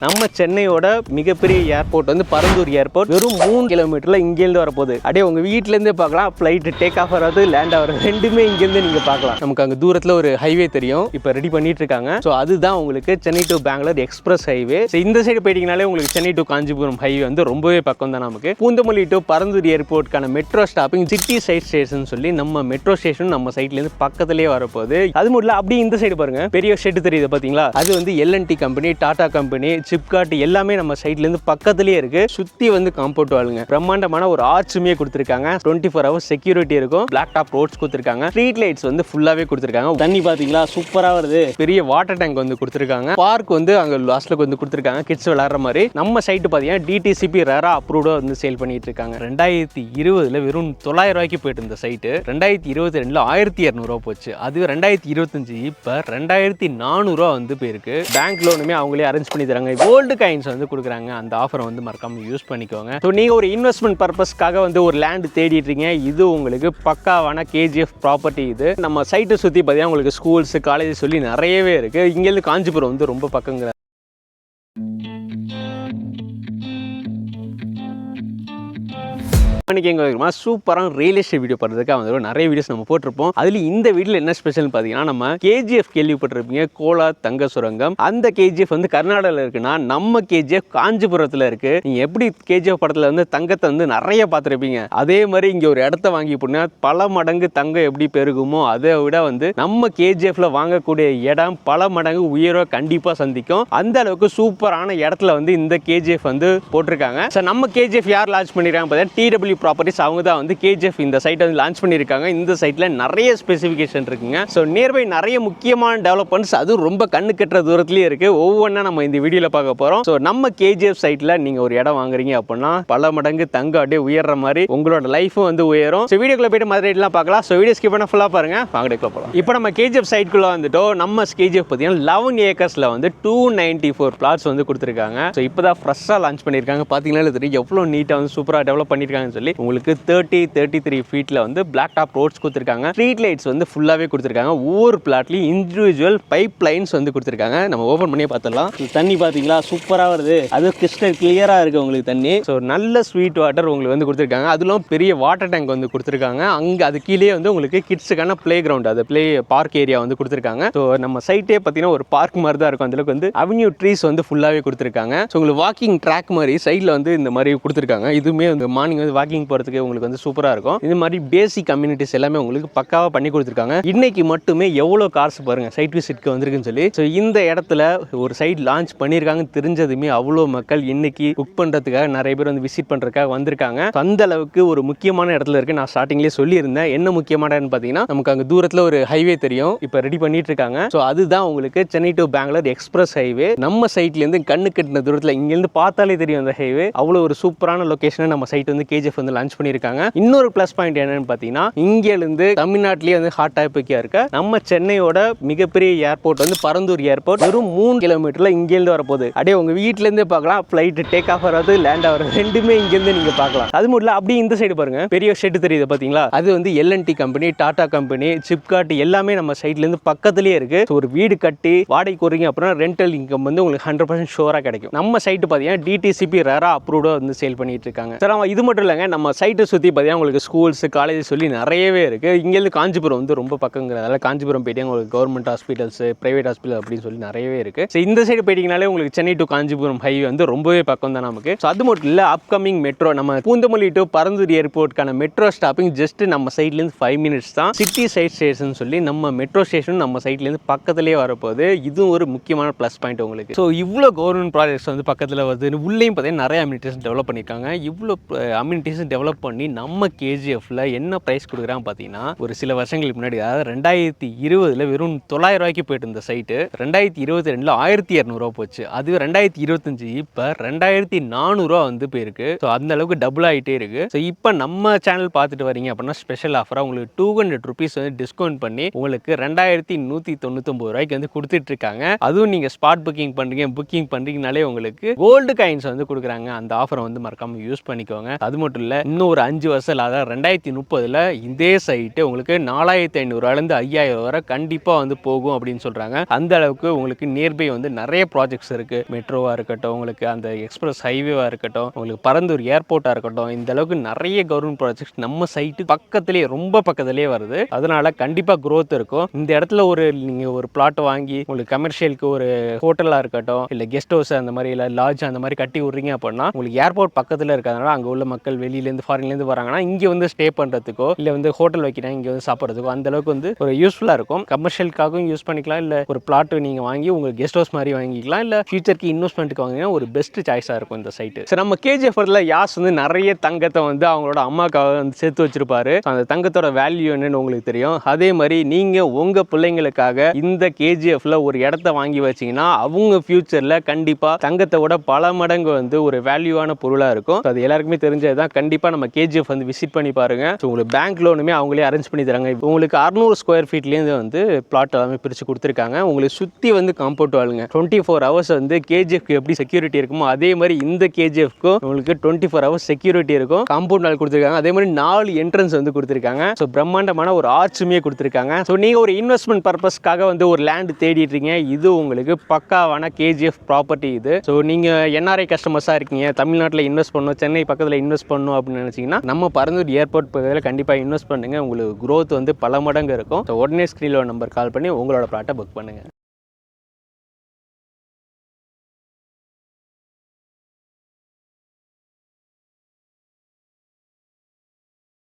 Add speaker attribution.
Speaker 1: நம்ம சென்னையோட மிகப்பெரிய ஏர்போர்ட் வந்து பரந்தூர் ஏர்போர்ட். வெறும் 3 கிலோமீட்டர்ல இங்கேருந்து வரப்போகுது. அப்படியே உங்க வீட்ல இருந்தே பார்க்கலாம். ஃபிளைட் டேக் ஆஃப் ஆகிறது, லேண்ட் ஆகிறது ரெண்டுமே இங்கேருந்து நீங்க பார்க்கலாம். நமக்கு அங்க தூரத்துல ஒரு ஹைவே தெரியும், இப்போ ரெடி பண்ணிட்டு இருக்காங்க. ஸோ அதுதான் உங்களுக்கு Chennai to Bangalore express highway. So இந்த சைடு போயிட்டீங்கனாலே உங்களுக்கு சென்னை டு காஞ்சிபுரம் ஹைவே வந்து ரொம்பவே பக்கம் தான். நமக்கு பூந்தமல்லி டு பரந்தூர் ஏர்போர்ட்கான metro stopping city side station சொல்லி நம்ம மெட்ரோ ஸ்டேஷன் நம்ம சைட்ல இருந்து பக்கத்திலேயே வரப்போகுது. அது மட்டும் இல்ல, அப்படியே இந்த சைடு பாருங்க, பெரிய ஷெட் தெரியுது பாத்தீங்களா? அது வந்து L and T company, Tata company, SIPCOT எல்லாமே நம்ம சைட்ல இருந்து பக்கத்திலேயே இருக்கு. சுத்தி வந்து காம்பவுண்ட் வாளுங்க, பிரம்மாண்டமான ஒரு ஆர்ச்சுமே கொடுத்திருக்காங்க. 24 ஹவர்ஸ் செக்யூரிட்டி இருக்கும். பிளாக் டாப் ரோட்ஸ் கொடுத்திருக்காங்க. ஸ்ட்ரீட் லைட்ஸ் வந்து ஃபுல்லாவே கொடுத்திருக்காங்க. தண்ணி பாத்தீங்களா சூப்பரா வருது. பெரிய வாட்டர் டேங்க் வந்து கொடுத்திருக்காங்க. பார்க் வந்து அங்க லாஸ்ட்ல வந்து கொடுத்திருக்காங்க, கிட்ஸ் விளையாடுற மாதிரி. நம்ம சைட் பாத்தீங்கன்னா டிடிசிபி ரேரா அப்ரூவ்டா வந்து சேல் பண்ணிட்டு இருக்காங்க. 2020 வெறும் 900 ரூபாய்க்கு போயிட்டு இருந்த சைட்டு 2022 1200 ரூபா போச்சு. அது 2025 இப்ப 2400 ரூபா வந்து போயிருக்கு. பேங்க் லோனுமே அவங்களே அரேஞ்ச் பண்ணி தராங்க. கோல்டு காயின்ஸ் வந்து கொடுக்குறாங்க. அந்த ஆஃபரை வந்து மறக்காம யூஸ் பண்ணிக்கோங்க. ஸோ நீங்க ஒரு இன்வெஸ்ட்மெண்ட் பர்பஸ்க்காக வந்து ஒரு லேண்ட் தேடிட்டு இருக்கீங்க, இது உங்களுக்கு பக்காவான கேஜிஎஃப் ப்ராப்பர்ட்டி. இது நம்ம சைட்டை சுற்றி பார்த்தீங்கன்னா உங்களுக்கு ஸ்கூல்ஸ், காலேஜ் சொல்லி நிறையவே இருக்கு. இங்கேருந்து காஞ்சிபுரம் வந்து ரொம்ப பக்கங்கிற சூப்பரான ரியல் எஸ்டேட் வீடியோ பண்ணுறதுக்காக வந்து நிறைய வீடியோஸ் நம்ம போட்டிருப்போம். அதில் இந்த வீடியோவில் என்ன ஸ்பெஷல் பார்த்தீங்கன்னா, நம்ம கேஜிஎஃப் கேள்விப்பட்டிருப்பீங்க, கோலார் தங்க சுரங்கம். அந்த கேஜிஎஃப் வந்து கர்நாடகாவில் இருக்குன்னா, நம்ம கேஜிஎஃப் காஞ்சிபுரத்தில் இருக்கு. நீங்கள் எப்படி கேஜிஎஃப் படத்தில் வந்து தங்கத்தை வந்து நிறைய பார்த்துருப்பீங்க, அதே மாதிரி இங்கே ஒரு இடத்த வாங்கி போனா பல மடங்கு தங்கம் எப்படி பெருகுமோ அதை விட வந்து நம்ம கேஜிஎஃப்ல வாங்கக்கூடிய இடம் பல மடங்கு உயர்வை கண்டிப்பாக சந்திக்கும். அந்த அளவுக்கு சூப்பரான இடத்துல வந்து இந்த கேஜிஎஃப் வந்து போட்டிருக்காங்க. ஸோ நம்ம கேஜிஎஃப் யார் லான்ச் பண்ணிருக்காங்க பார்த்தீங்கன்னா TW ப்ராப்பர்ட்டிஸ். அவங்க தான் வந்து கேஜிஎஃப் இந்த சைட்டை வந்து லான்ச் பண்ணியிருக்காங்க. இந்த சைட்டில் நிறைய ஸ்பெசிஃபிகேஷன் இருக்குங்க. ஸோ நியர்பை நிறைய முக்கியமான டெவலப்மெண்ட்ஸ் அது ரொம்ப கண்ணு கட்டுற தூரத்துலேயே இருக்குது. ஒவ்வொன்றா நம்ம இந்த வீடியோவில் பார்க்க போகிறோம். ஸோ நம்ம கேஜிஎஃப் சைட்டில் நீங்கள் ஒரு இடம் வாங்குறீங்க அப்படின்னா பல மடங்கு தங்கம் அப்படியே உயர்ற மாதிரி உங்களோட லைஃபும் வந்து உயரும். ஸோ வீடியோக்குள்ள போய்ட்டு மாதிரி ரேட்லாம் பார்க்கலாம். ஸோ வீடியோ ஸ்கிப் பண்ண ஃபுல்லாக பாருங்கள். வாங்கடைக்குள்ள போகலாம். இப்போ நம்ம கேஜிஎஃப் சைட்டுக்குள்ளே வந்துட்டோம். நம்ம கேஜிஎஃப் பார்த்தீங்கன்னா 11 ஏக்கர்ஸில் வந்து 294 பிளாட்ஸ் வந்து கொடுத்துருக்காங்க. ஸோ இப்போ தான் ஃப்ரெஷ்ஷாக லான்ச் பண்ணியிருக்காங்க. பார்த்தீங்கன்னா தெரியும் எவ்வளோ நீட்டாக வந்து சூப்பராக டெவலப் பண்ணியிருக்காங்கன்னு சொல்லி. உங்களுக்கு 33 ஃபீட்ல வந்து பிளாக் டாப் ரோட்ஸ் கொடுத்துருக்காங்க. ஸ்ட்ரீட் லைட்ஸ் வந்து ஃபுல்லாவே கொடுத்துருக்காங்க. ஒவ்வொரு பிளாட்லையும் இண்டிவிஜுவல் பைப் லைன்ஸ் வந்து கொடுத்துருக்காங்க. நம்ம ஓபன் பண்ணி பார்த்தலாம். தண்ணி பார்த்தீங்களா சூப்பரா வருது. அது கிறிஸ்டல் கிளியரா இருக்கு உங்களுக்கு தண்ணி. ஸோ நல்ல ஸ்வீட் வாட்டர் உங்களுக்கு வந்து கொடுத்துருக்காங்க. அதுவும் பெரிய வாட்டர் டேங்க் வந்து கொடுத்துருக்காங்க. அங்கே அது கீழே வந்து உங்களுக்கு கிட்ஸுக்கான பிளே கிரவுண்ட், அது பிளே பார்க் ஏரியா வந்து கொடுத்துருக்காங்க. ஸோ நம்ம சைட்டே பார்த்தீங்கன்னா ஒரு பார்க் மாதிரி தான் இருக்கும். அதுக்கு வந்து அவென்யூ ட்ரீஸ் வந்து ஃபுல்லாவே கொடுத்துருக்காங்க. ஸோ உங்களுக்கு வாக்கிங் ட்ராக் மாதிரி சைடில் வந்து இந்த மாதிரி கொடுத்துருக்காங்க. இதுவுமே வந்து மார்னிங் வந்து வாக்கிங் போகிறதுக்கு உங்களுக்கு வந்து சூப்பராக இருக்கும். இந்த மாதிரி பேசிக் கம்யூனிட்டிஸ் எல்லாமே உங்களுக்கு பக்காவாக பண்ணி கொடுத்துருக்காங்க. இன்னைக்கு மட்டுமே எவ்வளோ கார்ஸ் பாருங்க சைட் விசிட்க்கு வந்திருக்குன்னு சொல்லி. ஸோ இந்த இடத்துல ஒரு சைட் லான்ச் பண்ணியிருக்காங்க தெரிஞ்சதுமே அவ்வளோ மக்கள் இன்னைக்கு புக் பண்ணுறதுக்காக நிறைய பேர் வந்து விசிட் பண்ணுறதுக்காக வந்திருக்காங்க. அந்த அளவுக்கு ஒரு முக்கியமான இடத்துல இருக்கு. நான் ஸ்டார்டிங்லேயே சொல்லியிருந்தேன் என்ன முக்கியமான இடம்னு பார்த்தீங்கன்னா, நமக்கு அங்கே தூரத்தில் ஒரு ஹைவே தெரியும், இப்போ ரெடி பண்ணிட்டு இருக்காங்க. ஸோ அதுதான் உங்களுக்கு Chennai to Bangalore express highway. நம்ம சைட்லேருந்து கண்ணு கட்டின தூரத்தில் இங்கேருந்து பார்த்தாலே தெரியும் அந்த ஹைவே. அவ்வளோ ஒரு சூப்பரான லொகேஷனை நம்ம சைட் வந்து கேஜிஎஃப் வந்து லான்ச் பண்ணியிருக்காங்க. இன்னொரு பிளஸ் பாயிண்ட் என்னன்னு பார்த்தீங்கன்னா, இங்கிருந்து தமிழ்நாட்டிலேயே வந்து ஹாட் டாபிக்கா இருக்க நம்ம சென்னையோட மிகப்பெரிய ஏர்போர்ட் வந்து பரந்தூர் ஏர்போர்ட். வெறும் 3 கிலோமீட்டர்ல இங்கேருந்து வரப்போகுது. அப்படியே உங்க வீட்ல இருந்தே பார்க்கலாம். ஃபிளைட் டேக் ஆஃப் ஆகிறது, லேண்ட் ஆகிறது ரெண்டுமே இங்கேருந்து நீங்க பார்க்கலாம். அது மட்டும் இல்ல, அப்படியே இந்த சைடு பாருங்க, பெரிய ஷெட் தெரியுது பாத்தீங்களா? அது வந்து L and T company, Tata company, SIPCOT எல்லாமே நம்ம சைட்ல இருந்து பக்கத்திலேயே இருக்கு. ஒரு வீடு கட்டி வாடகைக்கு வரீங்க அப்படின்னா ரெண்டல் இன்கம் வந்து உங்களுக்கு 100% ஷோரா கிடைக்கும். நம்ம சைட் பார்த்தீங்கன்னா டிடிசிபி ரேரா அப்ரூவ்டா வந்து சேல் பண்ணிட்டு இருக்காங்க. சரி, இது மட்டும் இல்லைங்க, நம்ம சைட்டை சுற்றி பார்த்தீங்கன்னா உங்களுக்கு ஸ்கூல்ஸ், காலேஜ் சொல்லி நிறையவே இருக்குது. இங்கேருந்து காஞ்சிபுரம் வந்து ரொம்ப பக்கங்கிறதால காஞ்சிபுரம் போயிட்டு உங்களுக்கு கவர்மெண்ட் ஹாஸ்பிட்டல்ஸ், பிரைவேட் ஹாஸ்பிட்டல் அப்படின்னு சொல்லி நிறையவே இருக்குது. ஸோ இந்த சைடு போயிட்டீங்கனாலே உங்களுக்கு சென்னை டு காஞ்சிபுரம் ஹைவே வந்து ரொம்பவே பக்கம் தான் நமக்கு. ஸோ அது மட்டும் இல்லை, அப்கமிங் மெட்ரோ நம்ம பூந்தமல்லி டு பரந்தூர் ஏர்போர்ட்கான மெட்ரோ ஸ்டாப்பிங் ஜஸ்ட் நம்ம சைட்லேருந்து 5 மினிட்ஸ் தான். சிட்டி சைட் ஸ்டேஷன் சொல்லி நம்ம மெட்ரோ ஸ்டேஷன் நம்ம சைட்லேருந்து பக்கத்துலேயே வரப்போகுது. இதுவும் ஒரு முக்கியமான ப்ளஸ் பாயிண்ட் உங்களுக்கு. ஸோ இவ்வளோ கவர்மெண்ட் ப்ராஜெக்ட்ஸ் வந்து பக்கத்தில் வருது. உள்ளேயும் பார்த்தீங்கன்னா நிறைய அம்யூனிட்டிஸ் டெவலப் பண்ணியிருக்காங்க. இவ்வளோ அம்யூனிட்டிஸ் டெவலப் பண்ணி நம்ம கேஜிஎஃப்ல என்ன பிரைஸ் கொடுக்குறாங்க பார்த்தீங்கன்னா, ஒரு சில வருஷங்களுக்கு முன்னாடி, அதாவது 2020 வெறும் 900 ரூபாய்க்கு போயிட்டு இருந்த சைட்டு 2022 1200 ரூபா போச்சு. அது 2025 இப்போ 2400 ரூபா வந்து போயிருக்கு. ஸோ அந்த அளவுக்கு டபுள் ஆகிட்டே இருக்கு. ஸோ இப்போ நம்ம சேனல் பார்த்துட்டு வரீங்க அப்படின்னா ஸ்பெஷல் ஆஃபராக உங்களுக்கு 200 ருபீஸ் வந்து டிஸ்கவுண்ட் பண்ணி உங்களுக்கு 2199 ரூபாய்க்கு வந்து கொடுத்துட்டு இருக்காங்க. அதுவும் நீங்கள் ஸ்பாட் புக்கிங் பண்ணுறீங்கனாலே உங்களுக்கு கோல்டு காயின்ஸ் வந்து கொடுக்குறாங்க. அந்த ஆஃபரை வந்து மறக்காம யூஸ் பண்ணிக்கோங்க. அது மட்டும் இல்லை, இல்லை இன்னும் ஒரு 5 வருஷத்தில், அதாவது 2030 இதே சைட்டு உங்களுக்கு 4500 5000 வரை கண்டிப்பாக வந்து போகும் அப்படின்னு சொல்கிறாங்க. அந்த அளவுக்கு உங்களுக்கு நியர்பை வந்து நிறைய ப்ராஜெக்ட்ஸ் இருக்குது. மெட்ரோவாக இருக்கட்டும், உங்களுக்கு அந்த எக்ஸ்பிரஸ் ஹைவேவாக இருக்கட்டும், உங்களுக்கு பரந்தூர் ஏர்போர்ட்டாக இருக்கட்டும், இந்த அளவுக்கு நிறைய கவர்மெண்ட் ப்ராஜெக்ட்ஸ் நம்ம சைட்டு பக்கத்துலேயே, ரொம்ப பக்கத்துலேயே வருது. அதனால கண்டிப்பாக க்ரோத் இருக்கும். இந்த இடத்துல நீங்கள் ஒரு பிளாட் வாங்கி உங்களுக்கு கமர்ஷியலுக்கு ஒரு ஹோட்டலாக இருக்கட்டும், இல்லை கெஸ்ட் ஹவுஸ் அந்த மாதிரி, இல்லை லாட்ஜ் அந்த மாதிரி கட்டி விட்றீங்க அப்படின்னா உங்களுக்கு ஏர்போர்ட் பக்கத்தில் இருக்கிறதுனால அங்கே உள்ள மக்கள் வெளியிலேருந்து ஃபாரின்லேருந்து வராங்கன்னா இங்கே வந்து ஸ்டே பண்ணுறதுக்கோ, இல்லை வந்து ஹோட்டல் வைக்கிறாங்க இங்கே வந்து சாப்பிட்றதுக்கோ அந்த அளவுக்கு வந்து ஒரு யூஸ்ஃபுல்லாக இருக்கும். கமர்ஷியலுக்காகவும் யூஸ் பண்ணிக்கலாம், இல்லை ஒரு பிளாட் நீங்கள் வாங்கி உங்களுக்கு கெஸ்ட் ஹவுஸ் மாதிரி வாங்கிக்கலாம், இல்லை ஃபியூச்சருக்கு இன்வெஸ்ட்மெண்ட்டுக்கு வாங்கினா ஒரு பெஸ்ட் சாய்ஸாக இருக்கும் இந்த சைட்டு. சரி, நம்ம கேஜிஎஃப்ல யாஸ் வந்து நிறைய தங்கத்தை வந்து அவங்களோட அம்மாக்காக வந்து சேர்த்து வச்சிருப்பாரு. அந்த தங்கத்தோட வேல்யூ என்னன்னு உங்களுக்கு தெரியும். அதே மாதிரி நீங்கள் உங்கள் பிள்ளைங்களுக்காக இந்த கேஜிஎஃப்ல ஒரு இடத்த வாங்கி வச்சிங்கன்னா அவங்க ஃபியூச்சரில் கண்டிப்பாக தங்கத்தோட பல மடங்கு வந்து ஒரு வேல்யூவான பொருளாக இருக்கும். அது எல்லாருக்குமே தெரிஞ்சதுதான். கண்டிப்பாக நம்ம கேஜிஎஃப் வந்து விசிட் பண்ணி பாருங்க. உங்களுக்கு பேங்க் லோனுமே அவங்களே அரேஞ்ச் பண்ணி தராங்க. உங்களுக்கு 600 ஸ்கொயர் ஃபீட்லேருந்து வந்து பிளாட் எல்லாமே பிரித்து கொடுத்துருக்காங்க. உங்களுக்கு சுற்றி வந்து காம்பவுண்ட் வாளுங்க 24 ஹவர்ஸ் வந்து கேஜிஎஃப்க்கு எப்படி செக்யூரிட்டி இருக்குமோ அதே மாதிரி இந்த கேஜிஎஃப்க்கும் உங்களுக்கு 24 ஹவர்ஸ் செக்யூரிட்டி இருக்கும். காம்பவுண்ட் வால் கொடுத்துருக்காங்க. அதே மாதிரி 4 என்ட்ரன்ஸ் வந்து கொடுத்துருக்காங்க. ஸோ பிரம்மாண்டமான ஒரு ஆர்ச்சுமே கொடுத்துருக்காங்க. ஸோ நீங்கள் ஒரு இன்வெஸ்ட்மெண்ட் பர்பஸ்க்காக வந்து ஒரு லேண்ட் தேடிட்டு இருக்கீங்க, இது உங்களுக்கு பக்காவான கேஜிஎஃப் ப்ராப்பர்ட்டி இது. ஸோ நீங்கள் என்ஆர்ஐ கஸ்டமர்ஸாக இருக்கீங்க, தமிழ்நாட்டில் இன்வெஸ்ட் பண்ணணும், சென்னை பக்கத்தில் இன்வெஸ்ட் பண்ணணும் அப்படின்னு நினச்சிங்கன்னா நம்ம பரந்தூர் ஏர்போர்ட் பக்கத்தில் கண்டிப்பாக இன்வெஸ்ட் பண்ணுங்கள். உங்களுக்கு க்ரோத் வந்து பல மடங்கு இருக்கும். ஸோ உடனே ஸ்க்ரீனில் நம்பர் கால் பண்ணி உங்களோட ப்ளாட்டை புக் பண்ணுங்கள்.